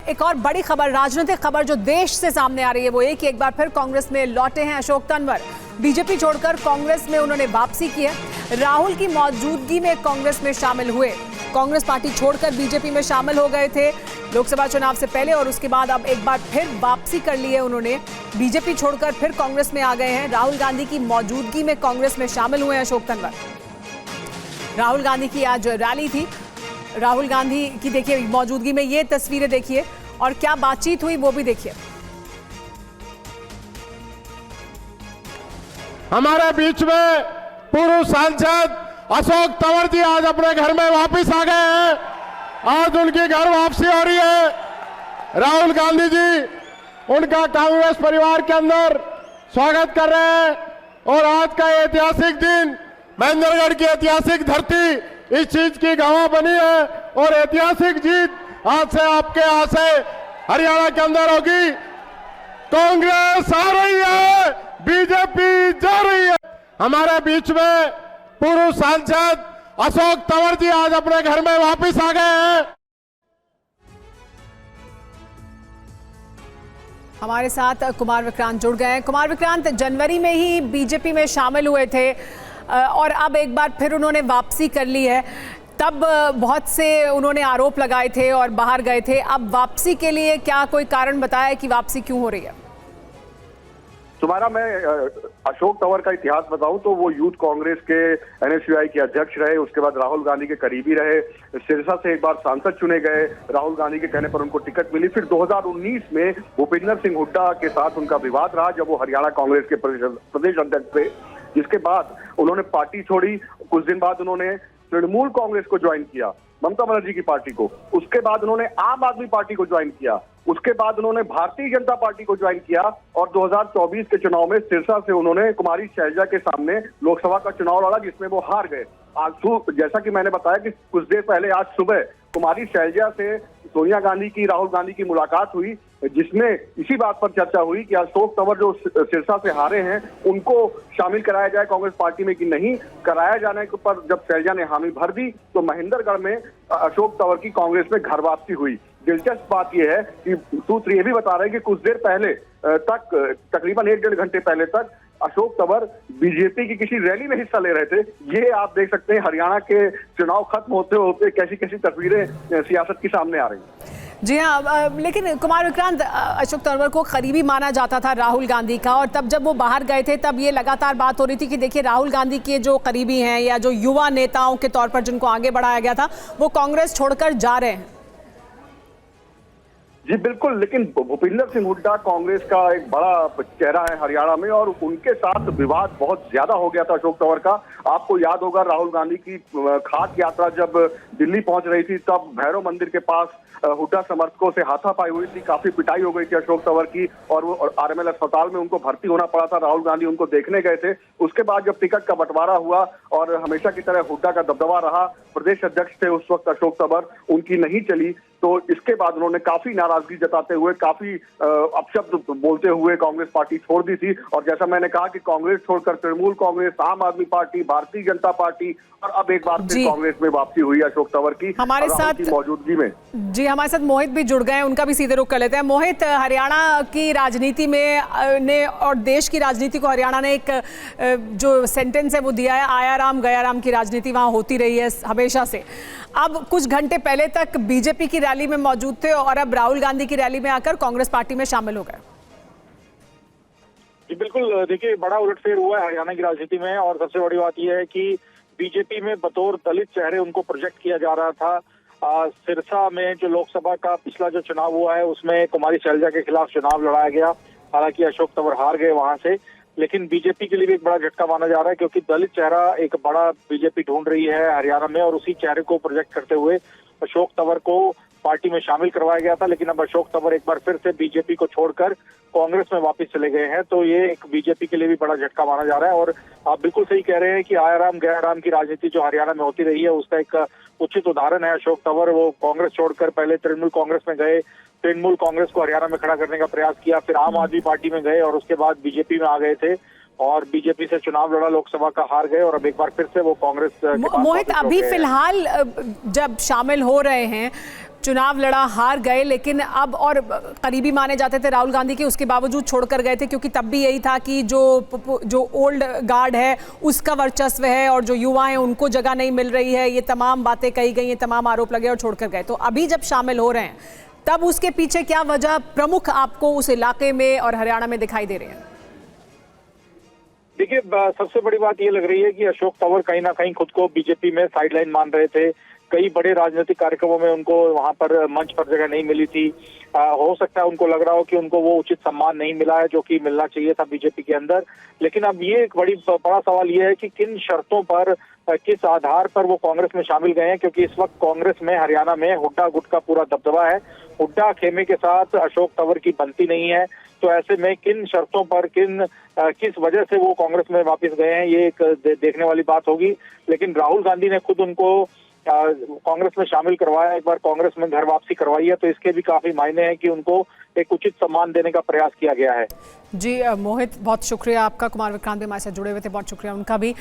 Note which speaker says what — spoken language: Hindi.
Speaker 1: एक और बड़ी खबर, राजनीतिक खबर जो देश से सामने आ रही है वो ये कि एक बार फिर कांग्रेस में लौटे हैं अशोक तंवर। बीजेपी छोड़कर कांग्रेस में उन्होंने वापसी की है। राहुल की मौजूदगी में कांग्रेस में शामिल हुए। कांग्रेस पार्टी छोड़कर बीजेपी में शामिल हो गए थे लोकसभा चुनाव से पहले और उसके बाद अब एक बार फिर वापसी कर ली है उन्होंने। बीजेपी छोड़कर फिर कांग्रेस में आ गए हैं। राहुल गांधी की मौजूदगी में कांग्रेस में शामिल हुए हैं अशोक तंवर। राहुल गांधी की आज रैली थी। राहुल गांधी की देखिए मौजूदगी में ये तस्वीरें देखिए और क्या बातचीत हुई वो भी देखिए।
Speaker 2: हमारे बीच में पूर्व सांसद अशोक तंवर जी आज अपने घर में वापस आ गए हैं। आज उनकी घर वापसी हो रही है। राहुल गांधी जी उनका कांग्रेस परिवार के अंदर स्वागत कर रहे हैं और आज का ऐतिहासिक दिन, महेंद्रगढ़ की ऐतिहासिक धरती इस चीज की गवाह बनी है और ऐतिहासिक जीत आज से आपके यहाँ से हरियाणा के अंदर होगी। कांग्रेस आ रही है, बीजेपी जा रही है। हमारे बीच में पूर्व सांसद अशोक तंवर जी आज अपने घर में वापस आ गए हैं।
Speaker 1: हमारे साथ कुमार विक्रांत जुड़ गए हैं। कुमार विक्रांत, जनवरी में ही बीजेपी में शामिल हुए थे और अब एक बार फिर उन्होंने वापसी कर ली है। तब बहुत से उन्होंने आरोप लगाए थे और बाहर गए थे। अब वापसी के लिए क्या कोई कारण बताया कि वापसी क्यों हो रही है?
Speaker 3: तुम्हारा मैं अशोक तंवर का इतिहास बताऊं तो वो यूथ कांग्रेस के एनएसयूआई के अध्यक्ष रहे, उसके बाद राहुल गांधी के करीबी रहे। सिरसा से एक बार सांसद चुने गए, राहुल गांधी के कहने पर उनको टिकट मिली। फिर 2019 में भूपेंद्र सिंह हुड्डा के साथ उनका विवाद रहा जब वो हरियाणा कांग्रेस के प्रदेश अध्यक्ष थे, जिसके बाद उन्होंने पार्टी छोड़ी। कुछ दिन बाद उन्होंने तृणमूल कांग्रेस को ज्वाइन किया, ममता बनर्जी की पार्टी को। उसके बाद उन्होंने आम आदमी पार्टी को ज्वाइन किया। उसके बाद उन्होंने भारतीय जनता पार्टी को ज्वाइन किया और 2024 के चुनाव में सिरसा से उन्होंने कुमारी शैलजा के सामने लोकसभा का चुनाव लड़ा, जिसमें वो हार गए। आज जैसा कि मैंने बताया कि कुछ देर पहले आज सुबह कुमारी शैलजा से सोनिया गांधी की, राहुल गांधी की मुलाकात हुई, जिसमें इसी बात पर चर्चा हुई कि अशोक तंवर जो सिरसा से हारे हैं उनको शामिल कराया जाए कांग्रेस पार्टी में कि नहीं। कराया जाने पर जब शैलजा ने हामी भर दी तो महेंद्रगढ़ में अशोक तंवर की कांग्रेस में घर वापसी हुई। दिलचस्प बात यह है कि सूत्र ये भी बता रहे हैं कि कुछ देर पहले तक, तकरीबन 1-1.5 घंटे पहले तक अशोक तंवर बीजेपी की किसी रैली में हिस्सा ले रहे थे। ये आप देख सकते हैं हरियाणा के चुनाव खत्म होते होते कैसी कैसी तस्वीरें सियासत की सामने आ रही हैं।
Speaker 1: जी हाँ, लेकिन कुमार विक्रांत, अशोक तंवर को करीबी माना जाता था राहुल गांधी का और तब जब वो बाहर गए थे तब ये लगातार बात हो रही थी कि देखिए राहुल गांधी के जो करीबी हैं या जो युवा नेताओं के तौर पर जिनको आगे बढ़ाया गया था वो कांग्रेस छोड़कर जा रहे हैं।
Speaker 3: जी बिल्कुल, लेकिन भूपेंद्र सिंह हुड्डा कांग्रेस का एक बड़ा चेहरा है हरियाणा में और उनके साथ विवाद बहुत ज्यादा हो गया था अशोक तंवर का। आपको याद होगा राहुल गांधी की खास यात्रा जब दिल्ली पहुंच रही थी तब भैरव मंदिर के पास हुड्डा समर्थकों से हाथापाई हुई थी, काफी पिटाई हो गई थी अशोक तंवर की और वो आरएमएल अस्पताल में उनको भर्ती होना पड़ा था। राहुल गांधी उनको देखने गए थे। उसके बाद जब टिकट का बंटवारा हुआ और हमेशा की तरह हुड्डा का दबदबा रहा, प्रदेश अध्यक्ष थे उस वक्त अशोक तंवर, उनकी नहीं चली तो इसके बाद उन्होंने काफी नाराजगी जताते हुए, काफी अपशब्द बोलते हुए कांग्रेस पार्टी छोड़ दी थी। और जैसा मैंने कहा कि कांग्रेस छोड़कर तृणमूल कांग्रेस, आम आदमी पार्टी, भारतीय जनता पार्टी और अब एक बार फिर कांग्रेस में वापसी हुई अशोक तंवर की
Speaker 1: हमारे साथ
Speaker 3: मौजूदगी में।
Speaker 1: जी, हमारे साथ मोहित भी जुड़ गए हैं, उनका भी सीधे रुख कर लेते हैं। मोहित, हरियाणा की राजनीति में ने और देश की राजनीति को हरियाणा ने एक जो सेंटेंस है वो दिया है, आया राम गया राम की राजनीति वहां होती रही है हमेशा से। अब कुछ घंटे पहले तक बीजेपी की रैली में मौजूद थे और अब राहुल गांधी की रैली में आकर कांग्रेस पार्टी में शामिल हो गए।
Speaker 4: जी बिल्कुल, देखिए बड़ा उलटफेर हुआ है हरियाणा की राजनीति में और सबसे बड़ी बात यह है कि बीजेपी में बतौर दलित चेहरे उनको प्रोजेक्ट किया जा रहा था। सिरसा में जो लोकसभा का पिछला जो चुनाव हुआ है उसमें कुमारी शैलजा के खिलाफ चुनाव लड़ाया गया। हालांकि अशोक तंवर हार गए वहां से, लेकिन बीजेपी के लिए भी एक बड़ा झटका माना जा रहा है क्योंकि दलित चेहरा एक बड़ा बीजेपी ढूंढ रही है हरियाणा में और उसी चेहरे को प्रोजेक्ट करते हुए अशोक तंवर को पार्टी में शामिल करवाया गया था। लेकिन अब अशोक तंवर एक बार फिर से बीजेपी को छोड़कर कांग्रेस में वापस चले गए हैं, तो ये एक बीजेपी के लिए भी बड़ा झटका माना जा रहा है। और आप बिल्कुल सही कह रहे हैं कि आया राम गया राम की राजनीति जो हरियाणा में होती रही है उसका एक उचित उदाहरण है अशोक तंवर। वो कांग्रेस छोड़कर पहले तृणमूल कांग्रेस में गए, तृणमूल कांग्रेस को हरियाणा में खड़ा करने का प्रयास किया, फिर आम आदमी पार्टी में गए और उसके बाद बीजेपी में आ गए थे और बीजेपी से चुनाव लड़ा, लोकसभा का हार गए और अब एक बार फिर से वो कांग्रेस।
Speaker 1: मोहित, अभी फिलहाल जब शामिल हो रहे हैं चुनाव लड़ा, हार गए, लेकिन अब और करीबी माने जाते थे राहुल गांधी के, उसके बावजूद छोड़कर गए थे क्योंकि तब भी यही था कि जो ओल्ड गार्ड है उसका वर्चस्व है और जो युवा हैं उनको जगह नहीं मिल रही है। ये तमाम बातें कही गई, ये तमाम आरोप लगे और छोड़कर गए। तो अभी जब शामिल हो रहे हैं तब उसके पीछे क्या वजह प्रमुख आपको उस इलाके में और हरियाणा में दिखाई दे रहे हैं?
Speaker 4: देखिए, सबसे बड़ी बात ये लग रही है कि अशोक तंवर कहीं ना कहीं खुद को बीजेपी में साइडलाइन मान रहे थे। कई बड़े राजनीतिक कार्यक्रमों में उनको वहां पर मंच पर जगह नहीं मिली थी। हो सकता है उनको लग रहा हो कि उनको वो उचित सम्मान नहीं मिला है जो कि मिलना चाहिए था बीजेपी के अंदर। लेकिन अब ये एक बड़ा सवाल ये है कि किन शर्तों पर, किस आधार पर वो कांग्रेस में शामिल गए हैं, क्योंकि इस वक्त कांग्रेस में हरियाणा में हुड्डा गुट का पूरा दबदबा है। हुड्डा खेमे के साथ अशोक तंवर की बनती नहीं है। तो ऐसे में किन शर्तों पर, किस वजह से वो कांग्रेस में वापस गए हैं, ये एक देखने वाली बात होगी। लेकिन राहुल गांधी ने खुद उनको कांग्रेस में शामिल करवाया, एक बार कांग्रेस में घर वापसी करवाई है, तो इसके भी काफी मायने हैं कि उनको एक उचित सम्मान देने का प्रयास किया गया है।
Speaker 1: जी मोहित, बहुत शुक्रिया आपका। कुमार विक्रांत भी हमारे साथ जुड़े हुए थे, बहुत शुक्रिया उनका भी।